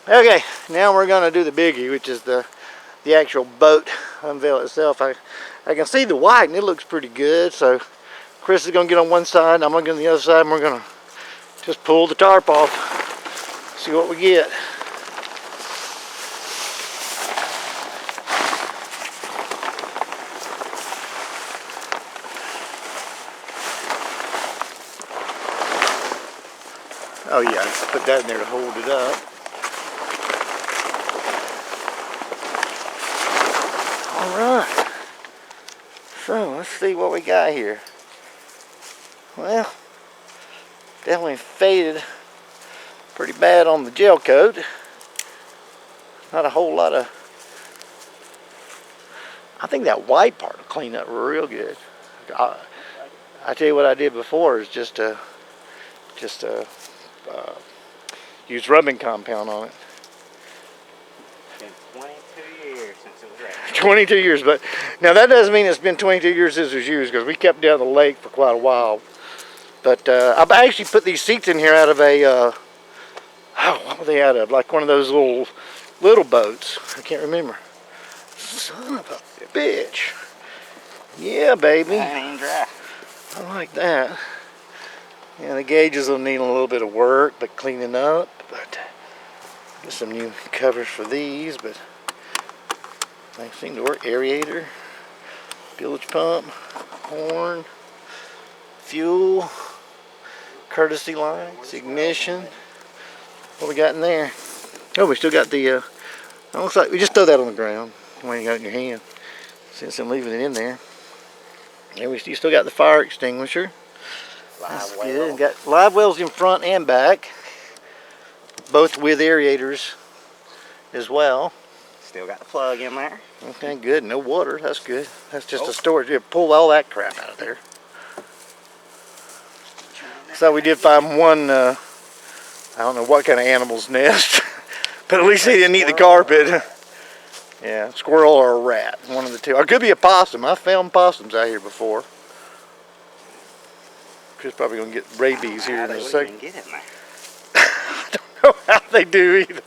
Okay, now we're gonna do the biggie, which is the actual boat unveil itself. I can see the white and it looks pretty good. So Chris is gonna get on one side, I'm gonna get on the other side, and we're gonna just pull the tarp off, see what we get. Oh yeah, I just put that in there to hold it up. Alright, so let's see what we got here. Well, definitely faded pretty bad on the gel coat. Not a whole lot of, I think that white part will clean up real good. I tell you what I did before is just use rubbing compound on it. It's been 22 years since it was ready. 22 years, but now that doesn't mean it's been 22 years since it was used, because we kept down the lake for quite a while. But I've actually put these seats in here out of a, what were they out of? Like one of those little boats. I can't remember. Son of a bitch. Yeah, baby. That ain't dry. I like that. Yeah, the gauges will need a little bit of work, but cleaning up. But get some new covers for these, but they seem to work. Aerator, bilge pump, horn, fuel, courtesy lights, ignition. What we got in there? Oh, we still got the, it looks like we just throw that on the ground when you got it in your hand, since I'm leaving it in there. And you still got the fire extinguisher. That's good. And got live wells in front and back, both with aerators as well. Still got the plug in there. Okay, good. No water. That's good. That's just a storage. You pull all that crap out of there. So we did find one, I don't know what kind of animal's nest, but at least they didn't eat the carpet. Yeah, squirrel or a rat, one of the two. Or it could be a possum. I found possums out here before. Chris probably gonna get rabies here in a second. I don't know how they do either,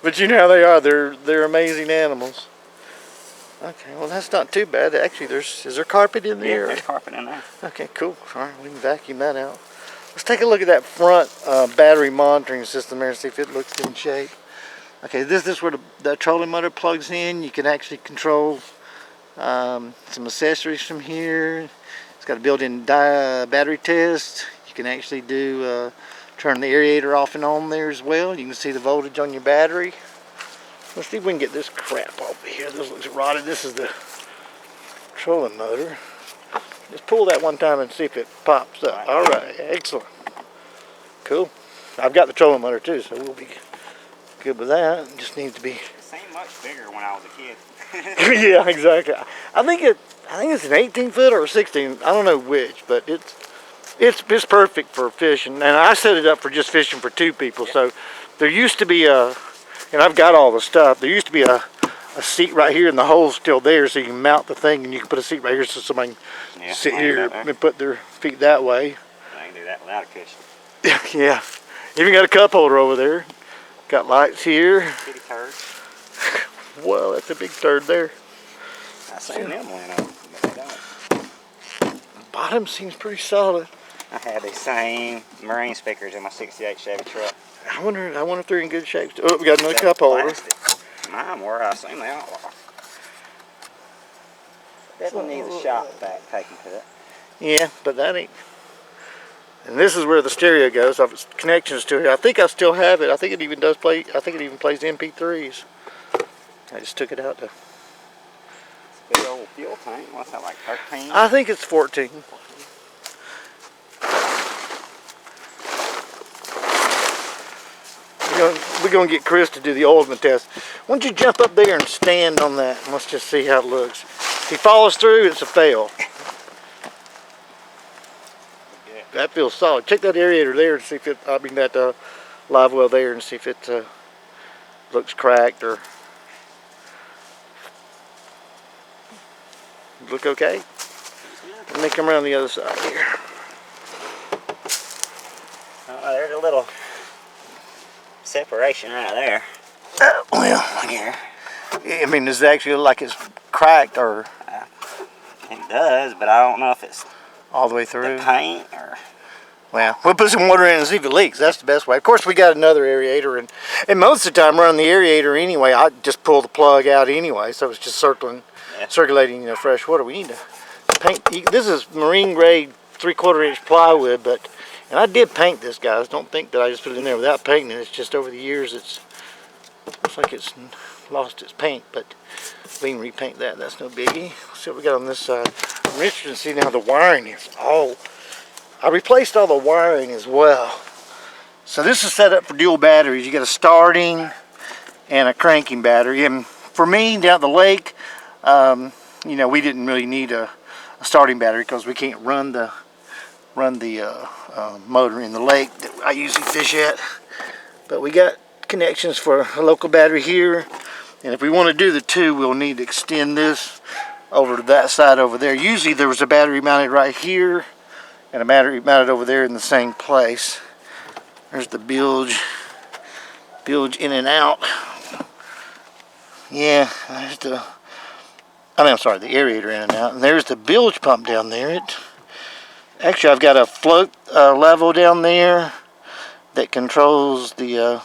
but you know how they are. They're amazing animals. Okay, well that's not too bad. Actually, is there carpet in there? Yeah, there's carpet in there. Okay, cool. All right, we can vacuum that out. Let's take a look at that front battery monitoring system there and see if it looks in shape. Okay, this is where the trolling motor plugs in. You can actually control some accessories from here. It's got a built-in battery test. You can actually do turn the aerator off and on there as well. You can see the voltage on your battery. Let's see if we can get this crap over here. This looks rotted. This is the trolling motor. Just pull that one time and see if it pops up. All right, excellent. Cool. I've got the trolling motor too, so we'll be good with that. It just needs to be. It seemed much bigger when I was a kid. Yeah, exactly. I think it's an 18-foot or a 16. I don't know which, but it's perfect for fishing. And I set it up for just fishing for two people. Yep. So there used to be and I've got all the stuff. There used to be a seat right here, and the hole's still there, so you can mount the thing, and you can put a seat right here so somebody can sit here and put their feet that way. I can do that without a cushion. Yeah. Even got a cup holder over there. Got lights here. Kitty turd. Well, that's a big turd there. I seen them laying over, but they don't. Bottom seems pretty solid. I had these same marine speakers in my '68 Chevy truck. I wonder if they're in good shape. Oh, we got another cup holder. Plastic. Mine were. I assume they all are. Definitely needs a shop vac taken to it. Yeah, but that ain't. And this is where the stereo goes. So its connections to it. I think I still have it. I think it even does play. I think it even plays MP3s. I just took it out to. Big old fuel tank. What's that, like 13? I think it's 14. We're gonna get Chris to do the oilman test. Why don't you jump up there and stand on that, and let's just see how it looks. If he follows through, it's a fail. Yeah. That feels solid. Check that aerator there and see if it. I mean that live well there, and see if it looks cracked or look okay. Let me come around the other side here. There's a little separation right there. Well, Here. I mean, does it actually look like it's cracked or It does, but I don't know if it's all the way the through? paint or... Well, we'll put some water in and see if it leaks. That's the best way. Of course, we got another aerator, and most of the time running the aerator anyway, I just pull the plug out anyway, so it's just circulating, fresh water. We need to paint. This is marine grade 3/4 inch plywood, and I did paint this, guys. Don't think that I just put it in there without painting it. It's just over the years, looks like it's lost its paint, but we can repaint that. That's no biggie. Let's see what we got on this side. I'm interested to see now the wiring is all. I replaced all the wiring as well. So this is set up for dual batteries. You got a starting and a cranking battery. And for me, down at the lake, we didn't really need a starting battery because we can't run the motor in the lake that I usually fish at. But we got connections for a local battery here. And if we want to do the two, we'll need to extend this over to that side over there. Usually there was a battery mounted right here and a battery mounted over there in the same place. There's the bilge in and out. Yeah, there's the aerator in and out. And there's the bilge pump down there. Actually, I've got a float level down there that controls the,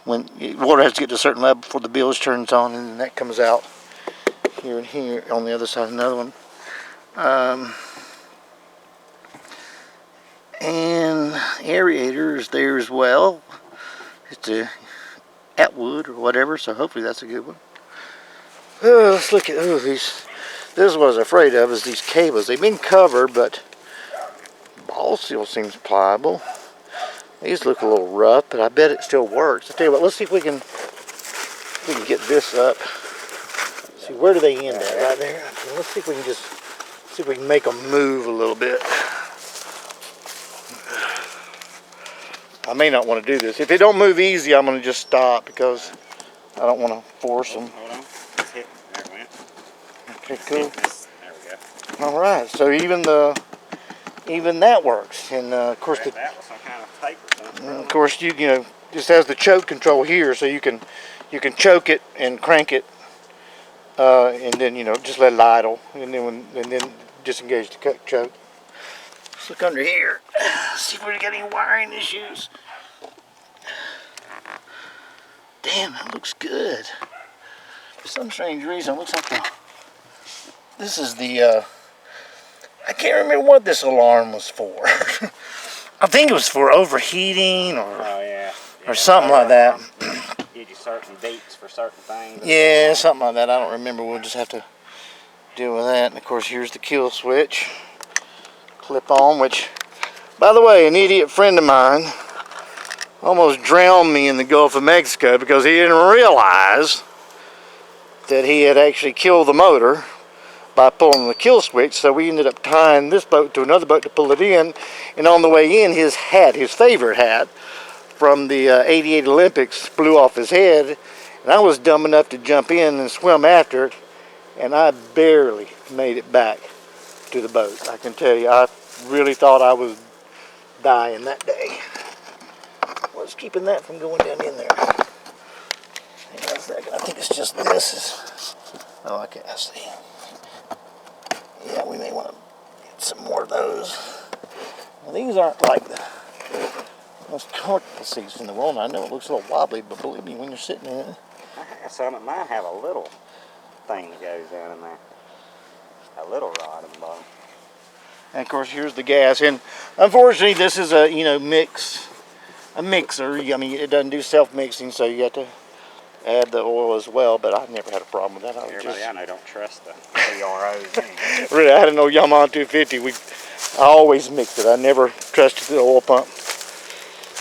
when water has to get to a certain level before the bilge turns on, and then that comes out here and here. On the other side, another one. And aerator is there as well. It's a Atwood or whatever, so hopefully that's a good one. Let's look at these. This is what I was afraid of, is these cables. They've been covered, but ball seal seems pliable. These look a little rough, but I bet it still works. I'll tell you what, let's see if we can get this up. See, where do they end at? Right there? Let's see if we can see if we can make them move a little bit. I may not want to do this. If they don't move easy, I'm going to just stop because I don't want to force them. Hold on. It's hit. There it went. Okay, cool. There we go. All right. So even that works. And of course That was some kind of tape or something. of course you just has the choke control here, so you can choke it and crank it, and then just let it idle, and then disengage the choke. Let's look under here. See if we got any wiring issues. Damn, that looks good. For some strange reason, it looks like this is the, I can't remember what this alarm was for. I think it was for overheating or something like that. Give you certain beats for certain things. Yeah, something like that. I don't remember. We'll just have to deal with that. And of course, here's the kill switch. Clip on, which, by the way, an idiot friend of mine almost drowned me in the Gulf of Mexico because he didn't realize that he had actually killed the motor by pulling the kill switch. So we ended up tying this boat to another boat to pull it in, and on the way in, his favorite hat from the '88 Olympics, blew off his head, and I was dumb enough to jump in and swim after it, and I barely made it back to the boat. I can tell you, I really thought I was dying that day. What's keeping that from going down in there? Hang on a second. I think it's just this. Oh, okay, I see. Yeah, we may want to get some more of those. Now, these aren't like the most comfortable seats in the world. I know it looks a little wobbly, but believe me, when you're sitting in it. I have some that mine have a little thing that goes down in there. A little rod in the bottom. And of course, here's the gas. And unfortunately, this is a mixer. I mean, it doesn't do self-mixing, so you have to add the oil as well. But I've never had a problem with that. Everybody I know don't trust the CROs anyway. Really, I had an old Yamaha 250. I always mixed it. I never trusted the oil pump.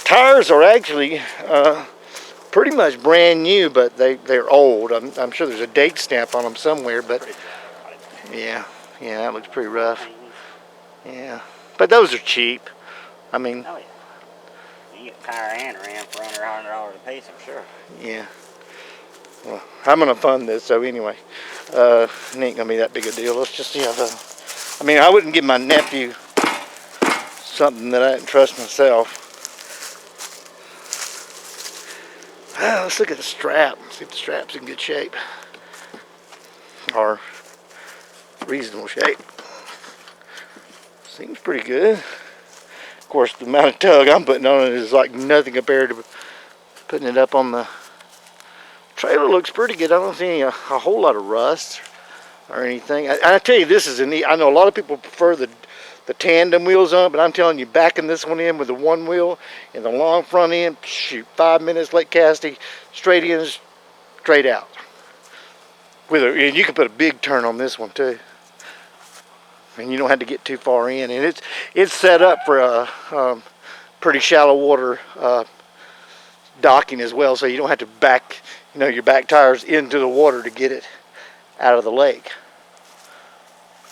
Tires are actually pretty much brand new, but they're old. I'm sure there's a date stamp on them somewhere, but yeah, that looks pretty rough. Yeah, but those are cheap. I mean, oh yeah, you get tire and ram for under $100 a piece, I'm sure. Yeah. Well, I'm gonna fund this, so anyway, it ain't gonna be that big a deal. Let's just see how I mean, I wouldn't give my nephew something that I didn't trust myself. Let's look at the strap. See if the strap's in good shape. Or reasonable shape. Seems pretty good. Of course, the amount of tug I'm putting on it is like nothing compared to putting it up on the trailer. Looks pretty good. I don't see a whole lot of rust or anything. I tell you, this is a neat. I know a lot of people prefer the tandem wheels on, but I'm telling you, backing this one in with the one wheel and the long front end, shoot, 5 minutes late casting, straight in, straight out. And you can put a big turn on this one too, and you don't have to get too far in. And it's set up for a pretty shallow water docking as well, so you don't have to back, your back tires into the water to get it out of the lake.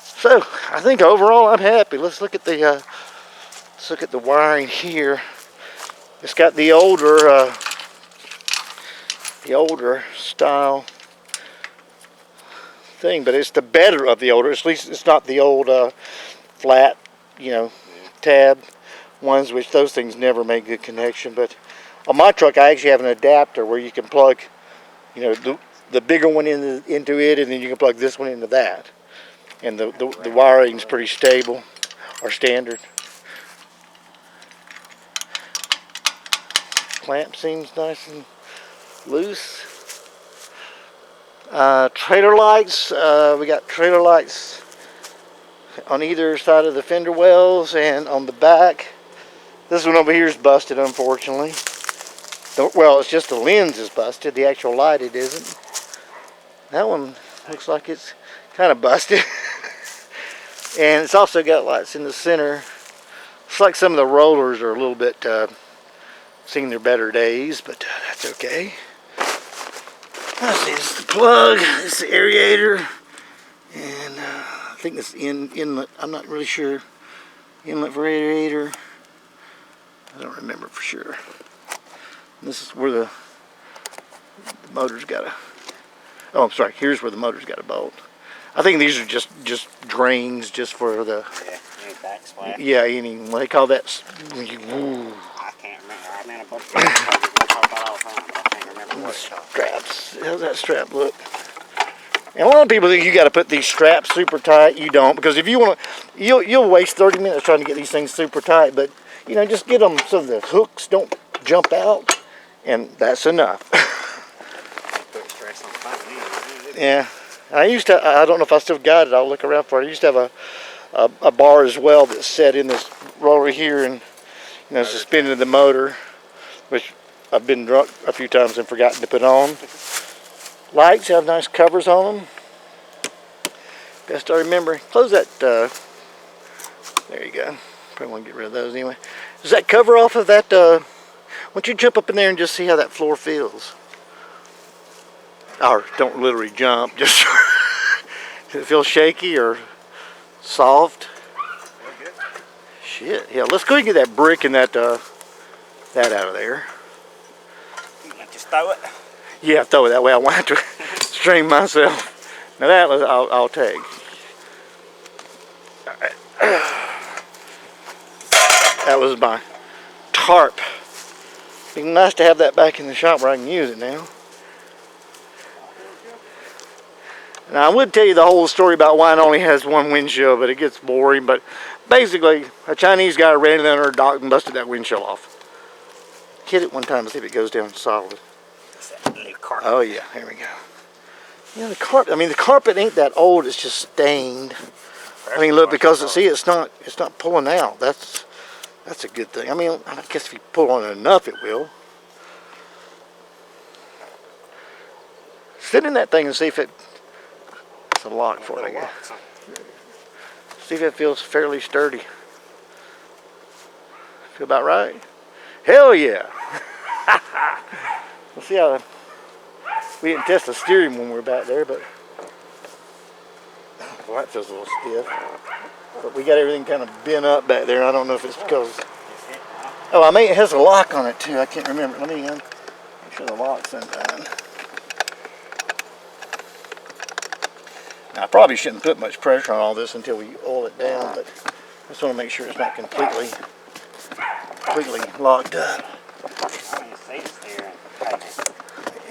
So I think overall I'm happy. Let's look at the wiring here. It's got the older style thing, but it's the better of the older. At least it's not the old flat, tab ones, which those things never make good connection. But on my truck, I actually have an adapter where you can plug, the bigger one into it, and then you can plug this one into that. And the wiring's pretty stable, or standard. Clamp seems nice and loose. Trailer lights, we got trailer lights on either side of the fender wells and on the back. This one over here is busted, unfortunately. Well, it's just the lens is busted. The actual light, it isn't. That one looks like it's kind of busted. And it's also got lights in the center. Looks like some of the rollers are a little bit seen their better days, but that's okay. Let's see, this is the plug, this is the aerator, and I think this inlet, I'm not really sure. Inlet for aerator, I don't remember for sure. And this is where the motor's got a, oh, I'm sorry, here's where the motor's got a bolt. I think these are just drains just for the, any backsplash. Yeah, what they call that, I can't remember. I mean, a bunch of we talk about all the time, but I can't remember what it's called. straps. How's that strap look? And a lot of people think you got to put these straps super tight. You don't, because if you want to, you'll waste 30 minutes trying to get these things super tight. But just get them so the hooks don't jump out, and that's enough. Put stress on the front. Yeah, I don't know if I still got it. I'll look around for it. I used to have a bar as well that's set in this roller here, and suspended the motor, which I've been drunk a few times and forgotten to put on. Lights have nice covers on them. Best I remember. Close that. There you go. Probably want to get rid of those anyway. Does that cover off of that? Why don't you jump up in there and just see how that floor feels? Or don't literally jump. Just does it feel shaky or soft? Shit. Yeah. Let's go and get that brick and that out of there. Just throw it. Yeah, throw it that way. I won't have to strain myself. Now that I'll take. That was my tarp. It'd be nice to have that back in the shop where I can use it now. Now I would tell you the whole story about why it only has one windshield, but it gets boring. But basically, a Chinese guy ran it under a dock and busted that windshield off. Hit it one time to see if it goes down solid. Oh yeah, here we go. Yeah, the carpet ain't that old. It's just stained. I mean, look, because it's not pulling out. That's a good thing. I mean, I guess if you pull on it enough, it will. Sit in that thing and see if it's a lock for it. I guess. See if it feels fairly sturdy. Feel about right? Hell yeah! We'll see how. We didn't test the steering when we were back there, but well, that feels a little stiff. But we got everything kind of bent up back there. I don't know if it's because. Oh, I mean, it has a lock on it too. I can't remember. Let me make sure the lock's undone. Now, I probably shouldn't put much pressure on all this until we oil it down, but I just want to make sure it's not completely locked up.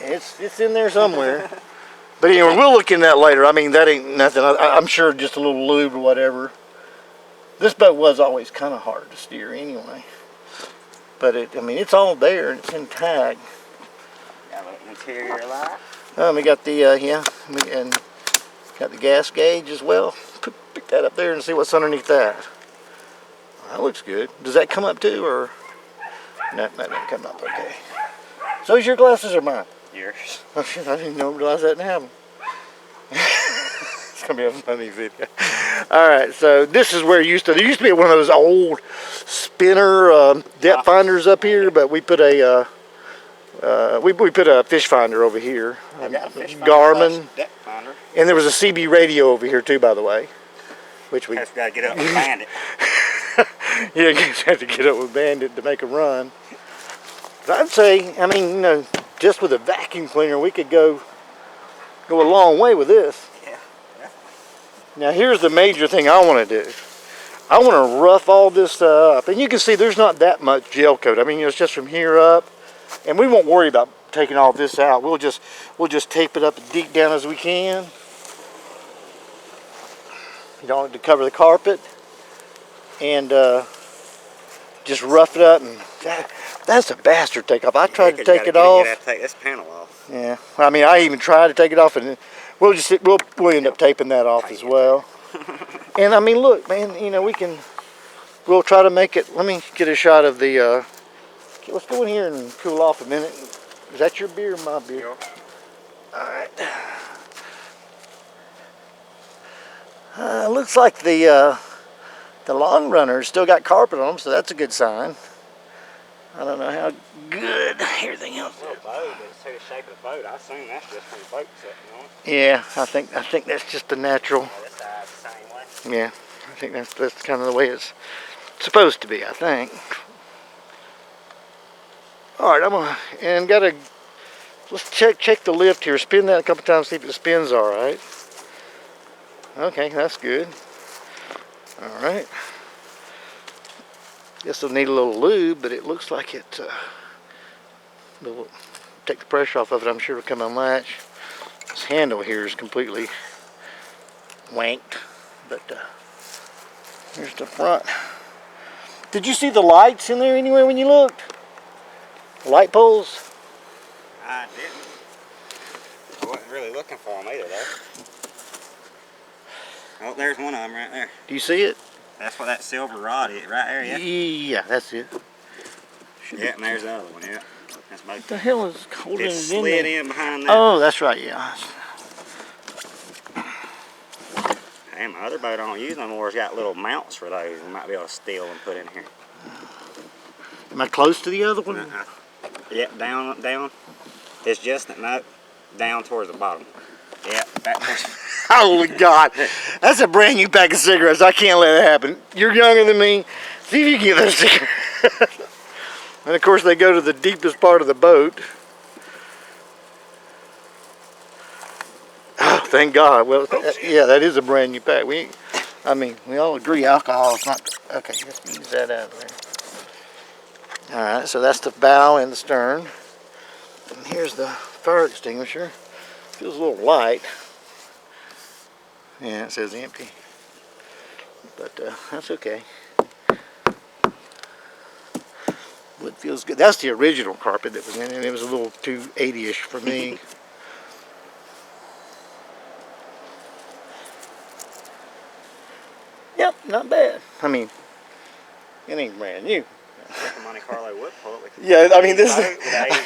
It's in there somewhere. But anyway, we'll look in that later. I mean, that ain't nothing. I'm sure just a little lube or whatever. This boat was always kind of hard to steer anyway. But I mean, it's all there and it's intact. Got a little interior light. We got the and got the gas gauge as well. Pick that up there and see what's underneath that. That looks good. Does that come up too, or no? That doesn't come up. Okay. So is your glasses or mine? Yours. Oh shit! I didn't realize that didn't happen. It's gonna be a funny video. All right, so this is where there used to be one of those old spinner depth finders up here, but we put a we put a fish finder over here. I got a fish finder Garmin, plus depth finder. and there was a CB radio over here too, by the way, which we Just gotta get up and find it. yeah, you have to get up with Bandit to make a run. But I'd say, I mean, you know, just with a vacuum cleaner, we could go a long way with this. Yeah. Now here's the major thing I want to do. I want to rough all this up, and you can see there's not that much gel coat. I mean, it's just from here up, and we won't worry about taking all this out. We'll just tape it up as deep down as we can. You don't have to cover the carpet, and just rough it up. And that's a bastard take off. I tried to take it off. You gotta take this panel off. Yeah, I mean, I even tried to take it off, and we'll end up taping that off as well. And I mean, look, man, you know, we'll try to make it. Let me get a shot of the. Let's go in here and cool off a minute. Is that your beer or my beer? Sure. All right. Looks like the long runners still got carpet on them, so that's a good sign. I don't know how good everything else is. Little boat, but it's the shape of the boat. I assume that's just from the boat sitting on it. Yeah, I think that's just the natural. Oh, this side's the same way. Yeah, I think that's kind of the way it's supposed to be, I think. All right, let's check the lift here. Spin that a couple times, see if it spins all right. Okay, that's good. All right. Guess it'll need a little lube, but it looks like it will take the pressure off of it. I'm sure it'll come unlatched. This handle here is completely wanked, but here's the front. Did you see the lights in there anywhere when you looked? Light poles? I didn't. I wasn't really looking for them either, though. Oh, there's one of them right there. Do you see it? That's what that silver rod is, right there, yeah? Yeah, that's it. Yeah, and there's the other one, yeah. That's both. What the hell is holding It it in slid there? in behind that. Oh, that's right, yeah. Hey, my other boat I don't use no more. It's got little mounts for those. We might be able to steal and put in here. Am I close to the other one? Yep, down. It's just, no, down towards the bottom. Yep, back towards. Holy God, that's a brand new pack of cigarettes. I can't let it happen. You're younger than me. See if you can get those cigarettes. And of course, they go to the deepest part of the boat. Oh, thank God. Well, yeah, that is a brand new pack. We all agree alcohol is not okay. Let's use that out of there. All right, so that's the bow and the stern. And here's the fire extinguisher. Feels a little light. Yeah, it says empty. But that's okay. Wood feels good. That's the original carpet that was in it. It was a little too 80-ish for me. Yep, not bad. I mean, it ain't brand new. The Monte Carlo wood pull. Yeah, I mean, this is...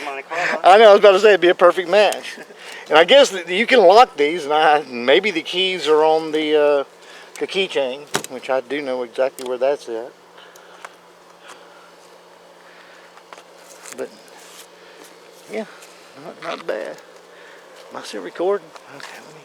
Monte Carlo. I know, I was about to say it'd be a perfect match. And I guess that you can lock these, and maybe the keys are on the keychain, which I do know exactly where that's at. But, yeah, not bad. Am I still recording? Okay, let me...